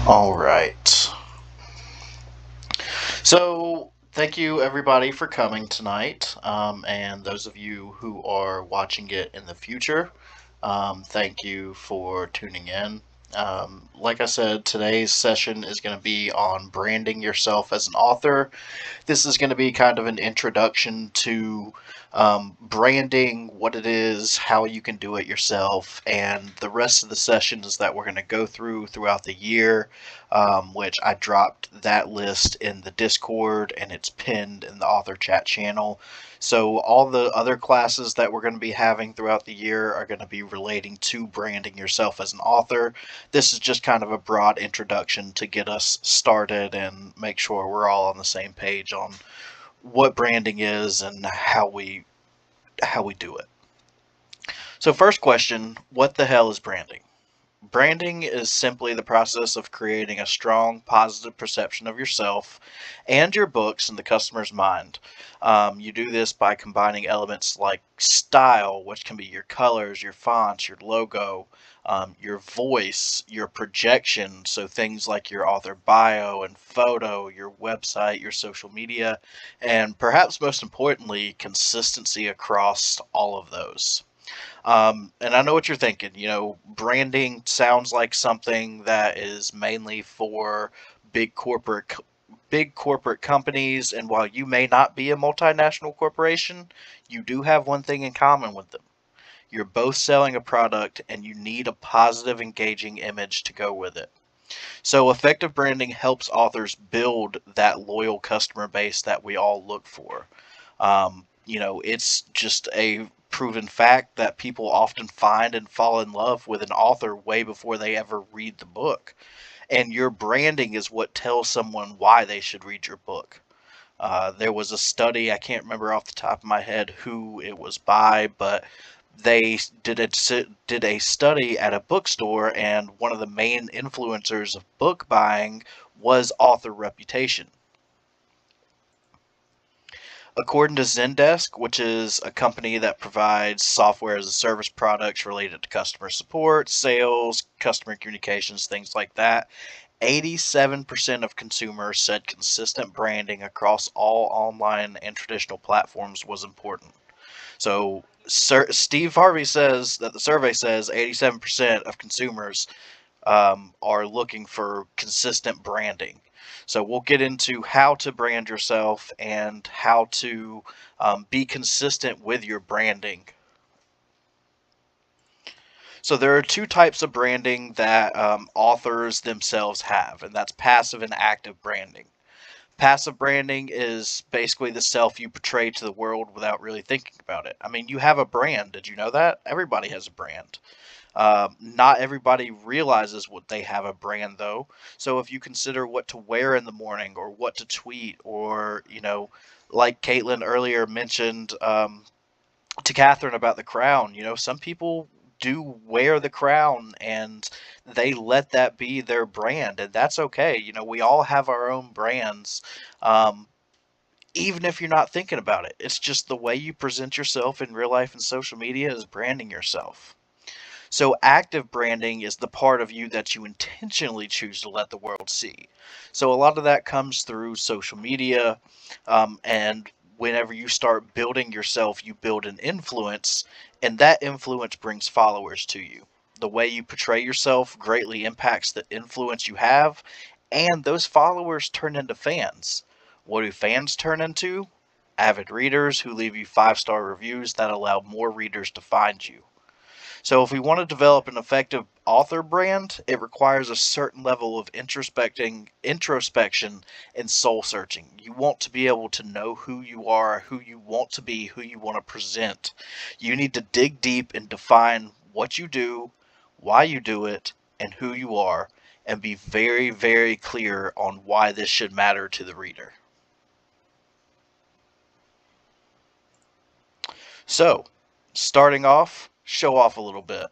All right. So, thank you everybody for coming tonight. And those of you who are watching it in the future, thank you for tuning in. Like I said, today's session is going to be on branding yourself as an author. This is going to be kind of an introduction to branding, what it is, how you can do it yourself, and the rest of the sessions that we're going to go throughout the year, which I dropped that list in the Discord and it's pinned in the author chat channel. So, all the other classes that we're going to be having throughout the year are going to be relating to branding yourself as an author. This is just kind of a broad introduction to get us started and make sure we're all on the same page on what branding is and how we do it. So first question, what the hell is branding? Branding is simply the process of creating a strong, positive perception of yourself and your books in the customer's mind. You do this by combining elements like style, which can be your colors, your fonts, your logo, your voice, your projection, so things like your author bio and photo, your website, your social media, and perhaps most importantly, consistency across all of those. And I know what you're thinking. Branding sounds like something that is mainly for big corporate big corporate companies. And while you may not be a multinational corporation, you do have one thing in common with them. You're both selling a product, and you need a positive, engaging image to go with it. So, effective branding helps authors build that loyal customer base that we all look for. It's just a proven fact that people often find and fall in love with an author way before they ever read the book. And your branding is what tells someone why they should read your book. There was a study, I can't remember off the top of my head who it was by, but they did a study at a bookstore, and one of the main influencers of book buying was author reputation. According to Zendesk, which is a company that provides software as a service products related to customer support, sales, customer communications, things like that, 87% of consumers said consistent branding across all online and traditional platforms was important. So, Steve Harvey says that the survey says 87% of consumers are looking for consistent branding. So we'll get into how to brand yourself and how to be consistent with your branding. So there are two types of branding that authors themselves have, and that's passive and active branding. Passive branding is basically the self you portray to the world without really thinking about it. I mean, you have a brand. Did you know that? Everybody has a brand. Not everybody realizes what they have a brand though. So if you consider what to wear in the morning or what to tweet, or like Caitlin earlier mentioned to Catherine about the crown, some people do wear the crown and they let that be their brand, and that's okay. We all have our own brands. Um, Even if you're not thinking about it, it's just the way you present yourself in real life and social media is branding yourself. So active branding is the part of you that you intentionally choose to let the world see. So a lot of that comes through social media, and whenever you start building yourself, you build an influence, and that influence brings followers to you. The way you portray yourself greatly impacts the influence you have, and those followers turn into fans. What do fans turn into? Avid readers who leave you 5-star reviews that allow more readers to find you. So, if we want to develop an effective author brand, it requires a certain level of introspection, and soul searching. You want to be able to know who you are, who you want to be, who you want to present. You need to dig deep and define what you do, why you do it, and who you are, and be very, very clear on why this should matter to the reader. So, starting off, show off a little bit.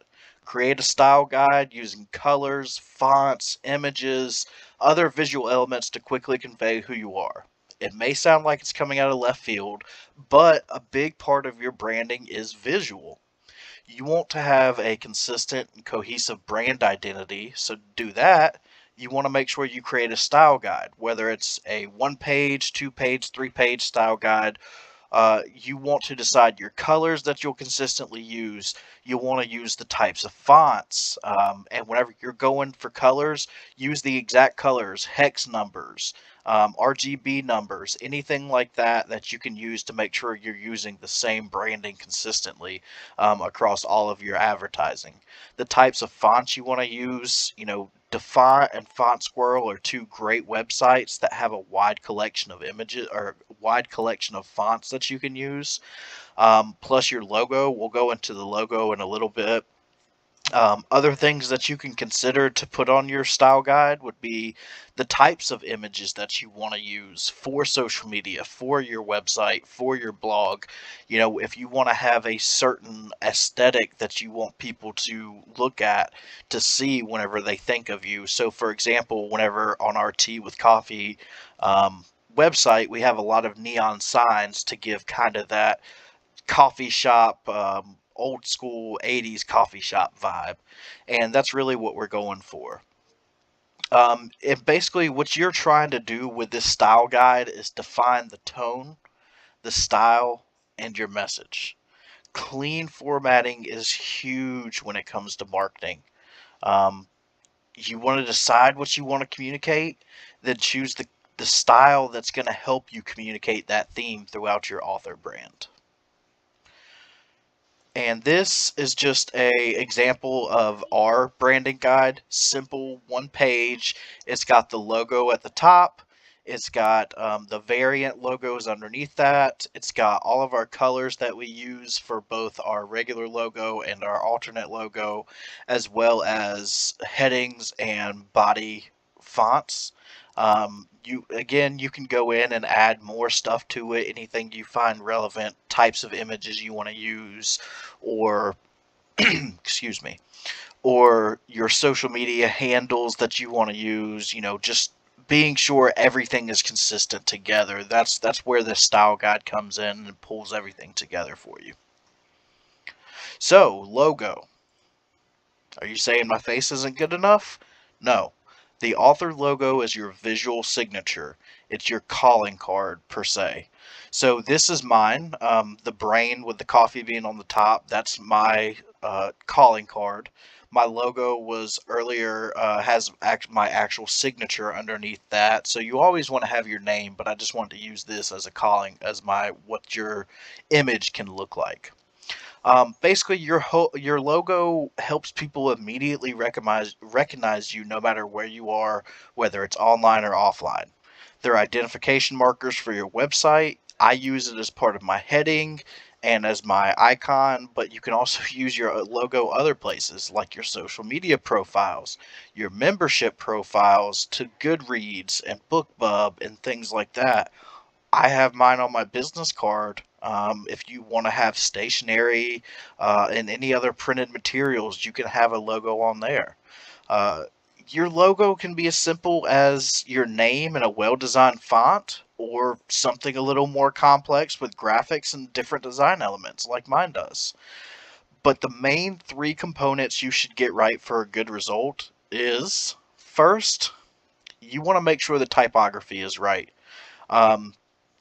Create a style guide using colors, fonts, images, other visual elements to quickly convey who you are. It may sound like it's coming out of left field, but a big part of your branding is visual. You want to have a consistent and cohesive brand identity, so to do that, you want to make sure you create a style guide, whether it's a 1 page, 2 page, 3 page style guide. You want to decide your colors that you'll consistently use. You'll want to use the types of fonts. And whenever you're going for colors, use the exact colors, hex numbers, RGB numbers, anything like that that you can use to make sure you're using the same branding consistently across all of your advertising. The types of fonts you want to use, Defy and Font Squirrel are two great websites that have a wide collection of images or wide collection of fonts that you can use. Plus your logo. We'll go into the logo in a little bit. Other things that you can consider to put on your style guide would be the types of images that you want to use for social media, for your website, for your blog. If you want to have a certain aesthetic that you want people to look at to see whenever they think of you. So, for example, whenever on our Tea with Coffee website, we have a lot of neon signs to give kind of that coffee shop, old school 80s coffee shop vibe. And that's really what we're going for. And basically, what you're trying to do with this style guide is define the tone, the style, and your message. Clean formatting is huge when it comes to marketing. Um, you want to decide what you want to communicate, then choose the style that's going to help you communicate that theme throughout your author brand. And this is just a example of our branding guide. Simple, 1 page. It's got the logo at the top. It's got the variant logos underneath that. It's got all of our colors that we use for both our regular logo and our alternate logo, as well as headings and body fonts. You can go in and add more stuff to it, anything you find relevant, types of images you want to use, or excuse me, or your social media handles that you want to use. Just being sure everything is consistent together. That's where the style guide comes in and pulls everything together for you. So, logo. Are you saying my face isn't good enough? No. The author logo is your visual signature. It's your calling card, per se. So this is mine. The brain with the coffee bean on the top, that's my calling card. My logo was earlier, has my actual signature underneath that. So you always want to have your name, but I just want to use this as a calling, as what your image can look like. Basically, your logo helps people immediately recognize you no matter where you are, whether it's online or offline. They're identification markers for your website. I use it as part of my heading and as my icon, but you can also use your logo other places, like your social media profiles, your membership profiles to Goodreads and BookBub and things like that. I have mine on my business card. If you want to have stationery and any other printed materials, you can have a logo on there. Uh, your logo can be as simple as your name in a well-designed font, or something a little more complex with graphics and different design elements, like mine does. But the main three components you should get right for a good result is, first, you want to make sure the typography is right. Um,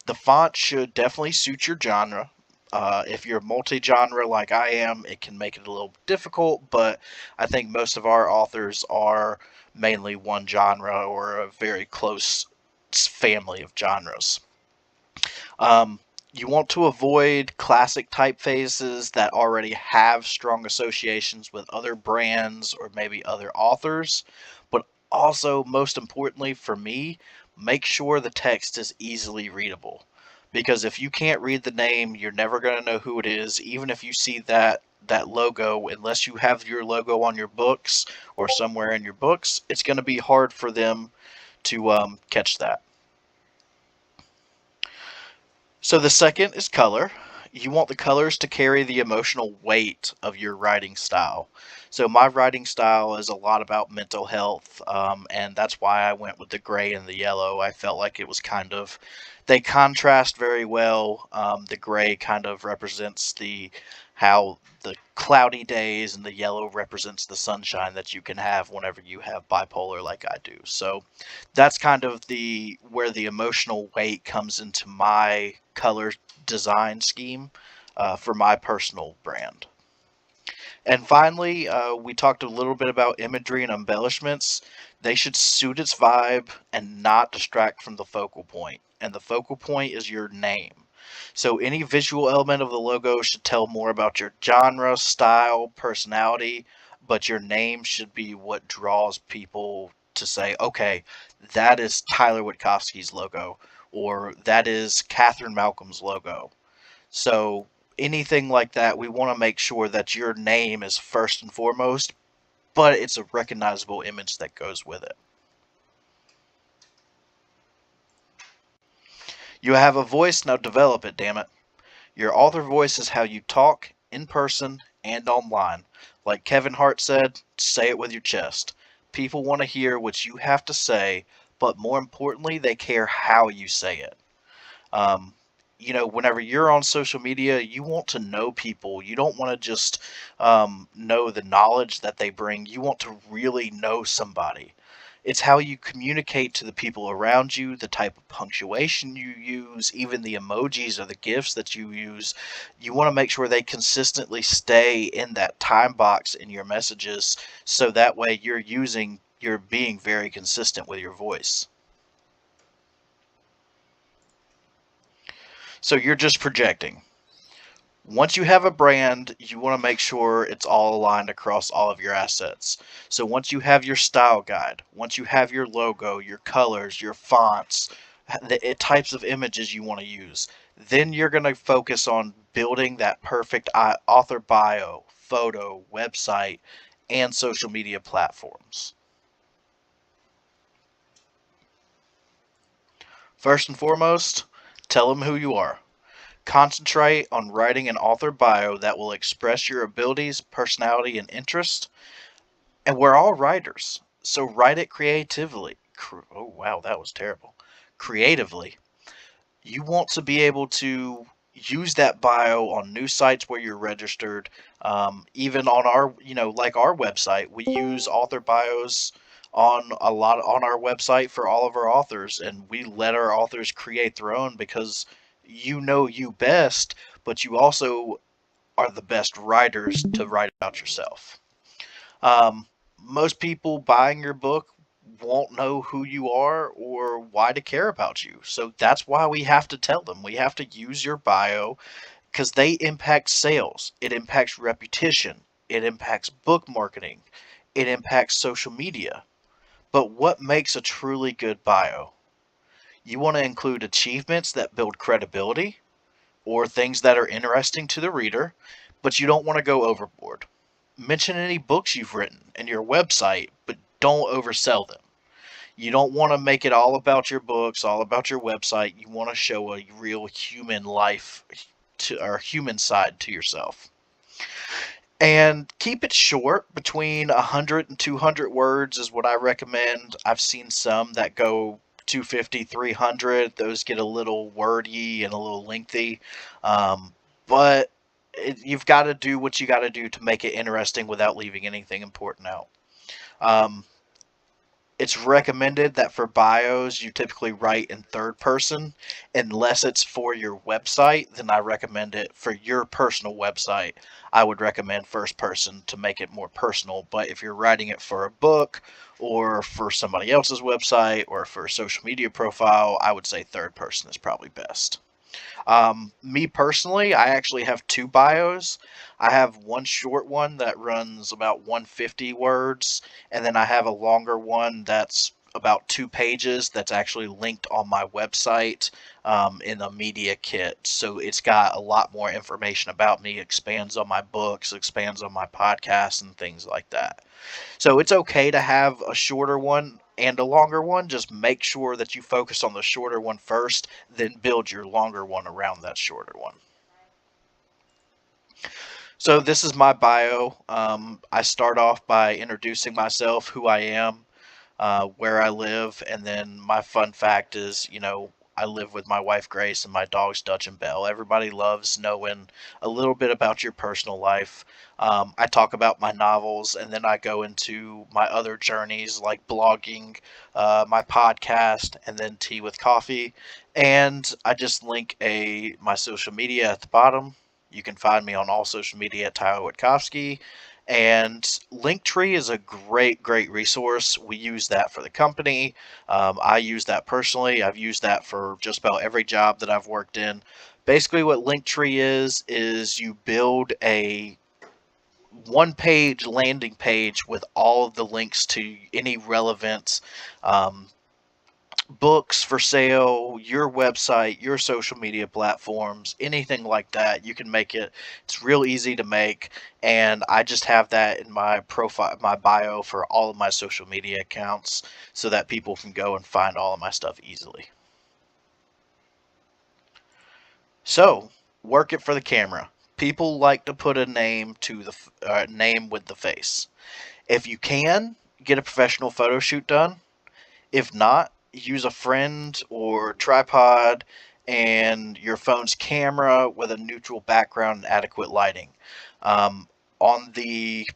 the font should definitely suit your genre. If you're multi-genre like I am, it can make it a little difficult, but I think most of our authors are mainly one genre or a very close family of genres. Um, you want to avoid classic typefaces that already have strong associations with other brands or maybe other authors, but also, most importantly for me, make sure the text is easily readable. Because if you can't read the name, you're never going to know who it is, even if you see that logo. Unless you have your logo on your books or somewhere in your books, it's going to be hard for them to catch that. So the second is color. You want the colors to carry the emotional weight of your writing style. So my writing style is a lot about mental health, and that's why I went with the gray and the yellow. I felt like it was they contrast very well. The gray kind of represents the how the cloudy days and the yellow represents the sunshine that you can have whenever you have bipolar like I do. So that's kind of the where the emotional weight comes into my color design scheme for my personal brand. And finally, we talked a little bit about imagery and embellishments. They should suit its vibe and not distract from the focal point. And the focal point is your name. So any visual element of the logo should tell more about your genre, style, personality, but your name should be what draws people to say, okay, that is Tyler Wittkofsky's logo, or that is Catherine Malcolm's logo. So anything like that, we want to make sure that your name is first and foremost, but it's a recognizable image that goes with it. You have a voice, now develop it, damn it. Your author voice is how you talk in person and online. Like Kevin Hart said, say it with your chest. People want to hear what you have to say, but more importantly, they care how you say it. Um, whenever you're on social media, you want to know people. You don't want to just know the knowledge that they bring. You want to really know somebody. It's how you communicate to the people around you, the type of punctuation you use, even the emojis or the GIFs that you use. You want to make sure they consistently stay in that time box in your messages so that way you're being very consistent with your voice. So you're just projecting. Once you have a brand, you want to make sure it's all aligned across all of your assets. So once you have your style guide, once you have your logo, your colors, your fonts, the types of images you want to use, then you're going to focus on building that perfect author bio, photo, website, and social media platforms. First and foremost, tell them who you are. Concentrate on writing an author bio that will express your abilities, personality, and interest. And we're all writers, so write it creatively. Oh, wow, that was terrible. Creatively. You want to be able to use that bio on news sites where you're registered. Even on our, like our website, we use author bios on our website for all of our authors, and we let our authors create their own because you know you best, but you also are the best writers to write about yourself. Um, Most people buying your book won't know who you are or why to care about you. So that's why we have to tell them. We have to use your bio because they impact sales, it impacts reputation, it impacts book marketing, it impacts social media. But what makes a truly good bio? You want to include achievements that build credibility or things that are interesting to the reader, but you don't want to go overboard. Mention any books you've written and your website, but don't oversell them. You don't want to make it all about your books, all about your website. You want to show a real human life to or human side to yourself. And keep it short, between 100 and 200 words is what I recommend. I've seen some that go 250, 300. Those get a little wordy and a little lengthy. But you've got to do what you got to do to make it interesting without leaving anything important out. Um, it's recommended that for bios you typically write in third person unless it's for your website. Then I recommend it for your personal website. I would recommend first person to make it more personal, but if you're writing it for a book or for somebody else's website or for a social media profile, I would say third person is probably best. Me personally, I actually have two bios. I have one short one that runs about 150 words, and then I have a longer one that's about 2 pages that's actually linked on my website in the media kit. So it's got a lot more information about me, expands on my books, expands on my podcasts, and things like that. So it's okay to have a shorter one and a longer one. Just make sure that you focus on the shorter one first, then build your longer one around that shorter one. So this is my bio. I start off by introducing myself, who I am, where I live, and then my fun fact is, I live with my wife Grace and my dogs Dutch and Belle. Everybody loves knowing a little bit about your personal life. I talk about my novels, and then I go into my other journeys like blogging, my podcast, and then tea with coffee. And I just link a my social media at the bottom. You can find me on all social media at Tyler Wittkofsky. And Linktree is a great resource. We use that for the company. I use that personally. I've used that for just about every job that I've worked in. Basically, what Linktree is you build a one-page landing page with all of the links to any relevant um, books for sale, your website, your social media platforms, anything like that. You can make it. It's real easy to make, and I just have that in my profile, my bio for all of my social media accounts so that people can go and find all of my stuff easily. So, work it for the camera. People like to put a name to the name with the face. If you can, get a professional photo shoot done. If not, use a friend or tripod and your phone's camera with a neutral background and adequate lighting. On the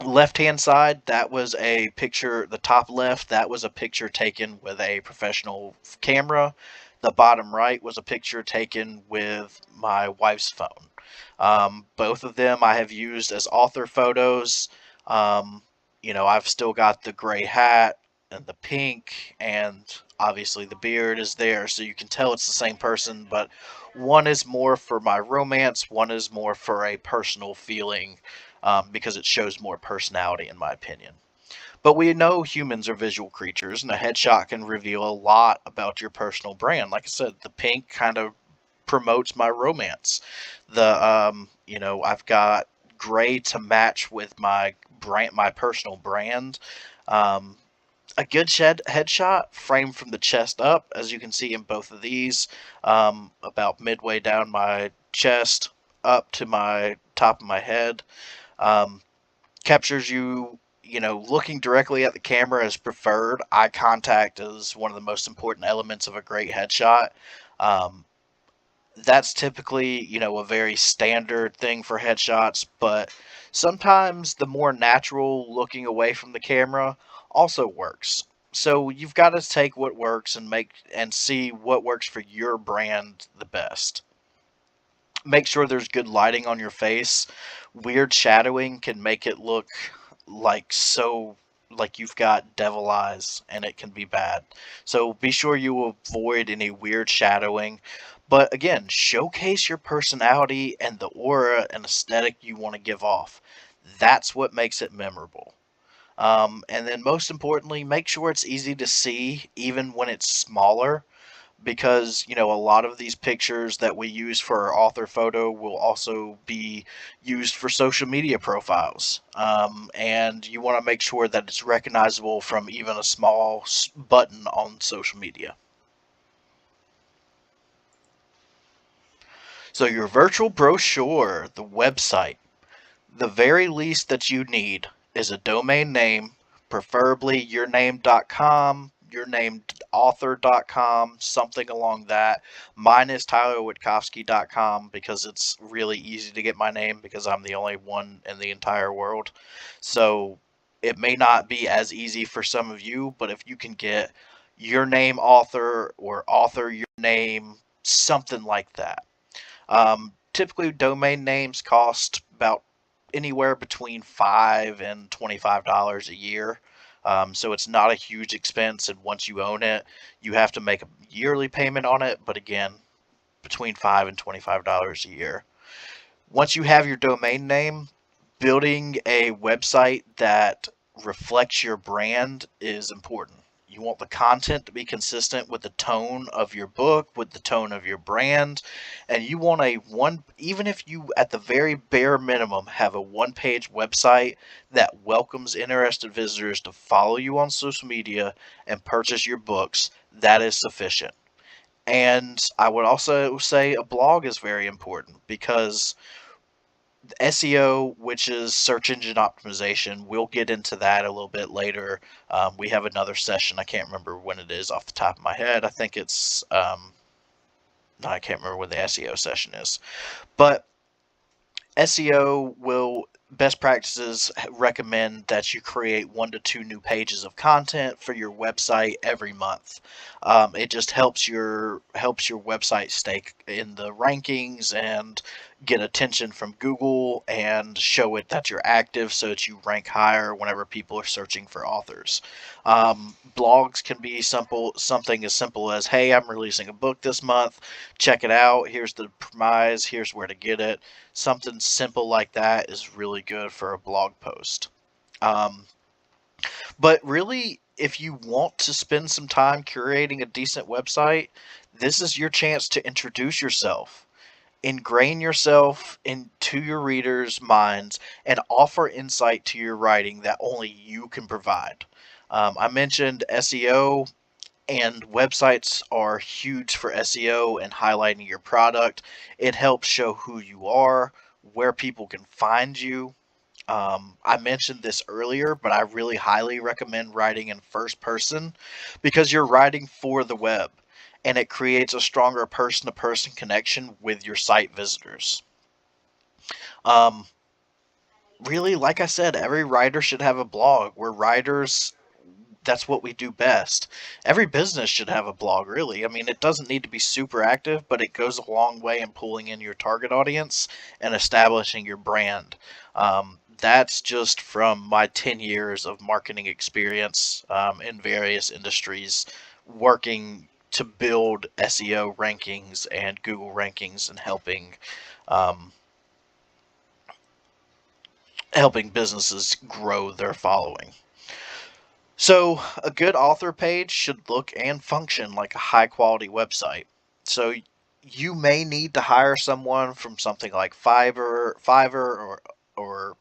left hand side, that was a picture, the top left, that was a picture taken with a professional camera. The bottom right was a picture taken with my wife's phone. Both of them I have used as author photos. Um, I've still got the gray hat and the pink, and obviously the beard is there, so you can tell it's the same person, but one is more for my romance, one is more for a personal feeling, because it shows more personality, in my opinion. But we know humans are visual creatures, and a headshot can reveal a lot about your personal brand. Like I said, the pink kind of promotes my romance. I've got gray to match with my brand, my personal brand. Um, a good headshot framed from the chest up, as you can see in both of these, about midway down my chest up to my top of my head. Um, Captures you, looking directly at the camera is preferred. Eye contact is one of the most important elements of a great headshot. Um, that's typically, a very standard thing for headshots, but sometimes the more natural looking away from the camera also works. So you've got to take what works and make and see what works for your brand the best. Make sure there's good lighting on your face. Weird shadowing can make it look like you've got devil eyes, and it can be bad. So be sure you avoid any weird shadowing. But again, showcase your personality and the aura and aesthetic you want to give off. That's what makes it memorable. And then most importantly, make sure it's easy to see even when it's smaller, because a lot of these pictures that we use for our author photo will also be used for social media profiles, and you want to make sure that it's recognizable from even a small button on social media. So your virtual brochure, the website, the very least that you need is a domain name, preferably yourname.com, yournameauthor.com, something along that. Mine is tylerwitkowski.com because it's really easy to get my name because I'm the only one in the entire world. So it may not be as easy for some of you, but if you can get your name author or author your name, something like that. Typically, domain names cost about anywhere between $5 and $25 a year. So it's not a huge expense, and once you own it, you have to make a yearly payment on it. But again, between $5 and $25 a year. Once you have your domain name, building a website that reflects your brand is important. You want the content to be consistent with the tone of your book, with the tone of your brand, and you want even if you at the very bare minimum have a one-page website that welcomes interested visitors to follow you on social media and purchase your books, that is sufficient. And I would also say a blog is very important because SEO, which is search engine optimization. We'll get into that a little bit later. We have another session. I can't remember when it is off the top of my head. I think it's no, I can't remember when the SEO session is. But SEO will best practices recommend that you create 1 to 2 new pages of content for your website every month. It just helps your website stay in the rankings and get attention from Google and show it that you're active so that you rank higher whenever people are searching for authors. Blogs can be something as simple as, hey, I'm releasing a book this month, check it out, here's the premise, here's where to get it. Something simple like that is really good for a blog post. Um, but really, if you want to spend some time curating a decent website, this is your chance to introduce yourself, ingrain yourself into your readers' minds, and offer insight to your writing that only you can provide. I mentioned SEO, and websites are huge for SEO and highlighting your product. It helps show who you are, where people can find you. I mentioned this earlier, but I really highly recommend writing in first person because you're writing for the web and it creates a stronger person to person connection with your site visitors. Um, Really, like I said, every writer should have a blog. We're writers, that's what we do best. Every business should have a blog, really. I mean, it doesn't need to be super active, but it goes a long way in pulling in your target audience and establishing your brand. That's just from my 10 years of marketing experience in various industries, working to build SEO rankings and Google rankings and um, helping businesses grow their following. So, a good author page should look and function like a high quality website. So, you may need to hire someone from something like Fiverr or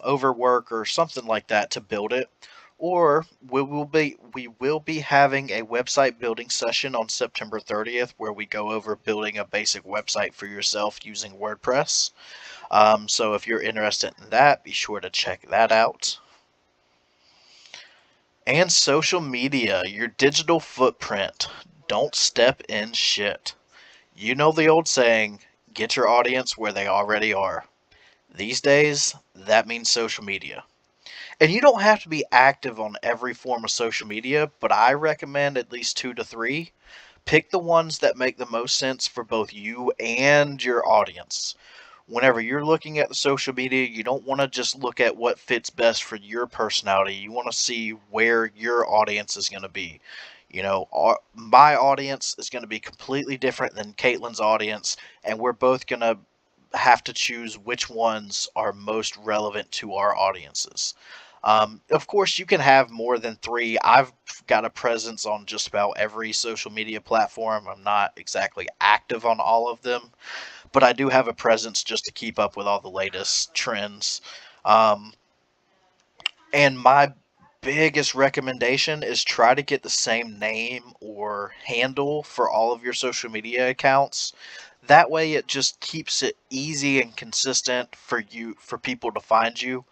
Overwork or something like that to build it. Or we will be having a website building session on September 30th where we go over building a basic website for yourself using WordPress. So if you're interested in that, be sure to check that out. And social media, your digital footprint. Don't step in shit. You know the old saying, get your audience where they already are. These days, that means social media. And you don't have to be active on every form of social media, but I recommend at least 2 to 3. Pick the ones that make the most sense for both you and your audience. Whenever you're looking at the social media, you don't want to just look at what fits best for your personality. You want to see where your audience is going to be. My audience is going to be completely different than Caitlin's audience, and we're both going to have to choose which ones are most relevant to our audiences. Of course, you can have more than 3. I've got a presence on just about every social media platform. I'm not exactly active on all of them, but I do have a presence just to keep up with all the latest trends. Um, and my biggest recommendation is try to get the same name or handle for all of your social media accounts. That way it just keeps it easy and consistent for people to find you.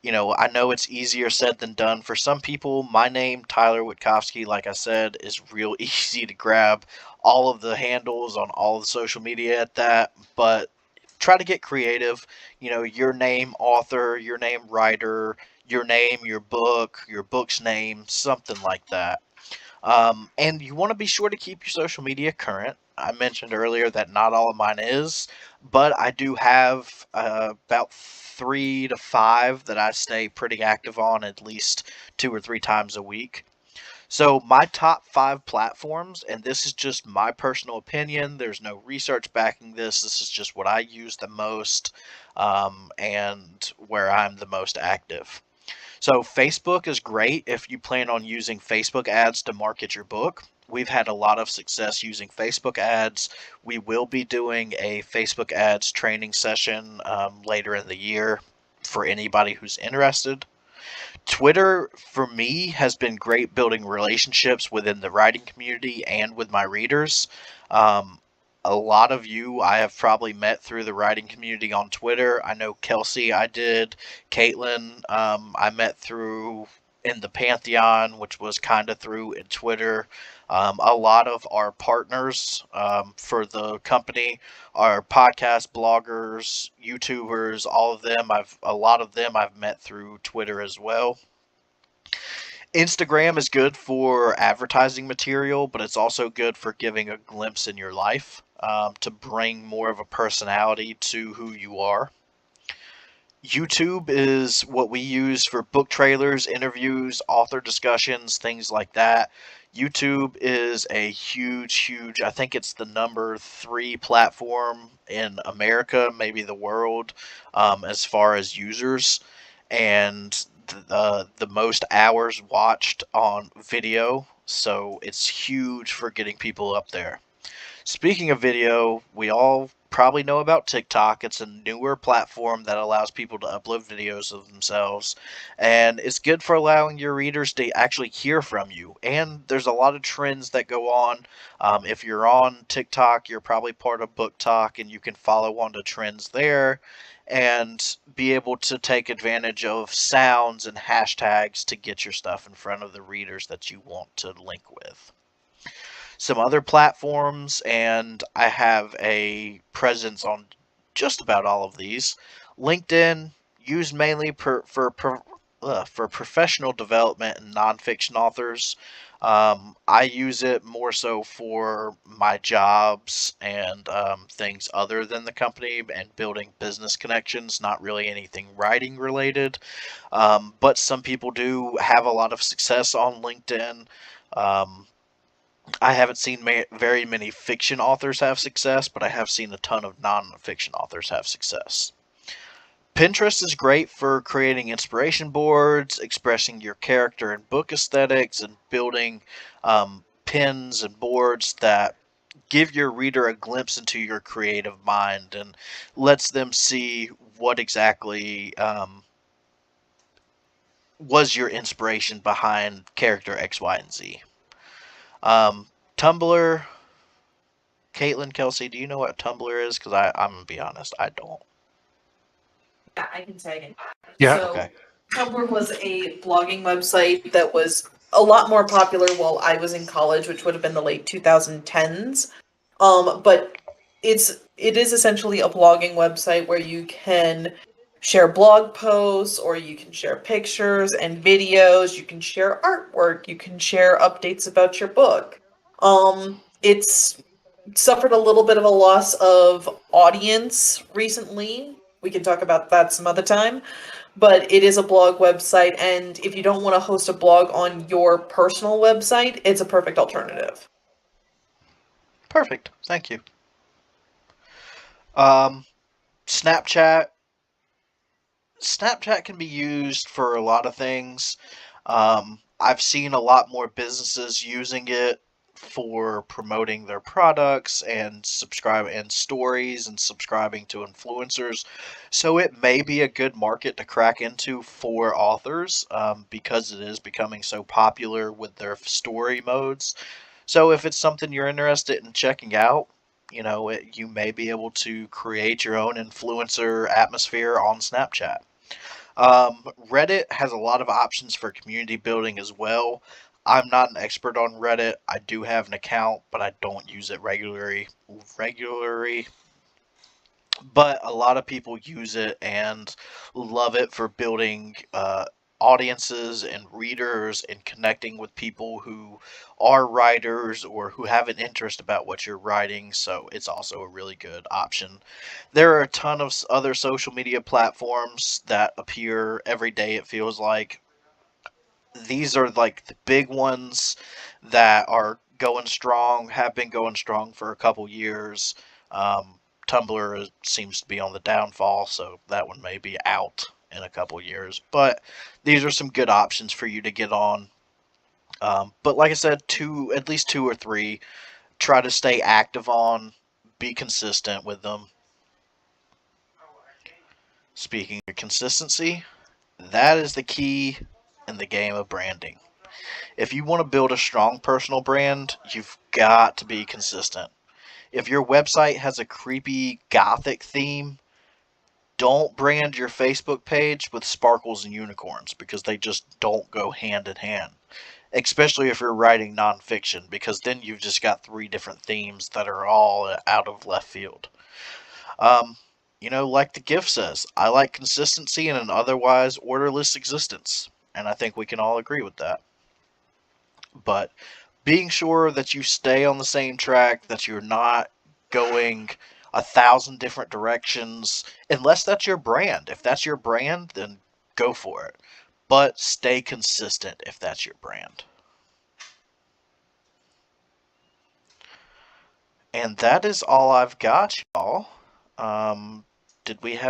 I know it's easier said than done. For some people, my name, Tyler Wittkofsky, like I said, is real easy to grab all of the handles on all of the social media at that, but try to get creative. Your name, author, your name, writer, your name, your book's name, something like that. And you want to be sure to keep your social media current. I mentioned earlier that not all of mine is, but I do have about 3 to 5 that I stay pretty active on at least 2 or 3 times a week. So, my top 5 platforms, and this is just my personal opinion, there's no research backing this, this is just what I use the most and where I'm the most active. So Facebook is great if you plan on using Facebook ads to market your book. We've had a lot of success using Facebook ads. We will be doing a Facebook ads training session later in the year for anybody who's interested. Twitter, for me, has been great building relationships within the writing community and with my readers. Um, A lot of you I have probably met through the writing community on Twitter. I know Kelsey, I did. Caitlin, I met through in the Pantheon, which was kind of through in Twitter. A lot of our partners for the company are podcast bloggers, YouTubers, all of them. A lot of them I've met through Twitter as well. Instagram is good for advertising material, but it's also good for giving a glimpse in your life to bring more of a personality to who you are. YouTube is what we use for book trailers, interviews, author discussions, things like that. YouTube is a huge, I think it's the number 3 platform in America, maybe the world, as far as users. And the most hours watched on video, so it's huge for getting people up there. Speaking of video, we all probably know about TikTok. It's a newer platform that allows people to upload videos of themselves, and it's good for allowing your readers to actually hear from you. And there's a lot of trends that go on. If you're on TikTok, you're probably part of Book Talk, and you can follow on to trends there and be able to take advantage of sounds and hashtags to get your stuff in front of the readers that you want to link with. Some other platforms, and I have a presence on just about all of these. LinkedIn, used mainly for professional development and nonfiction authors. I use it more so for my jobs and things other than the company and building business connections, not really anything writing related. But some people do have a lot of success on LinkedIn. Um, I haven't seen very many fiction authors have success, but I have seen a ton of non-fiction authors have success. Pinterest is great for creating inspiration boards, expressing your character and book aesthetics, and building pins and boards that give your reader a glimpse into your creative mind and lets them see what exactly was your inspiration behind character X, Y, and Z. Tumblr. Caitlin, Kelsey, do you know what Tumblr is? Because I'm gonna be honest, I don't. Yeah, I can tag it. Yeah. So, Okay. Tumblr was a blogging website that was a lot more popular while I was in college, which would have been the late 2010s. But it is essentially a blogging website where you can share blog posts, or you can share pictures and videos, you can share artwork, you can share updates about your book. It's suffered a little bit of a loss of audience recently. We can talk about that some other time. But it is a blog website, and if you don't want to host a blog on your personal website, it's a perfect alternative. Perfect. Thank you. Um, Snapchat. Snapchat can be used for a lot of things. I've seen a lot more businesses using it for promoting their products and subscribe and stories and subscribing to influencers. So it may be a good market to crack into for authors because it is becoming so popular with their story modes. So if it's something you're interested in checking out, you may be able to create your own influencer atmosphere on Snapchat. Reddit has a lot of options for community building as well. I'm not an expert on Reddit. I do have an account, but I don't use it regularly. But a lot of people use it and love it for building audiences and readers and connecting with people who are writers or who have an interest about what you're writing. So it's also a really good option. There are a ton of other social media platforms that appear every day, it feels like. These are like the big ones that are going strong, have been going strong for a couple years. Tumblr seems to be on the downfall, so that one may be out in a couple years. But these are some good options for you to get on. But like I said, at least two or three. Try to stay active on. Be consistent with them. Speaking of consistency, that is the key in the game of branding. If you want to build a strong personal brand, you've got to be consistent. If your website has a creepy gothic theme, don't brand your Facebook page with sparkles and unicorns because they just don't go hand in hand. Especially if you're writing nonfiction, because then you've just got three different themes that are all out of left field. Um, like the gift says, I like consistency in an otherwise orderless existence, and I think we can all agree with that. But being sure that you stay on the same track, that you're not going 1,000 different directions, unless that's your brand. If that's your brand, then go for it. But stay consistent if that's your brand. And that is all I've got, y'all. Did we have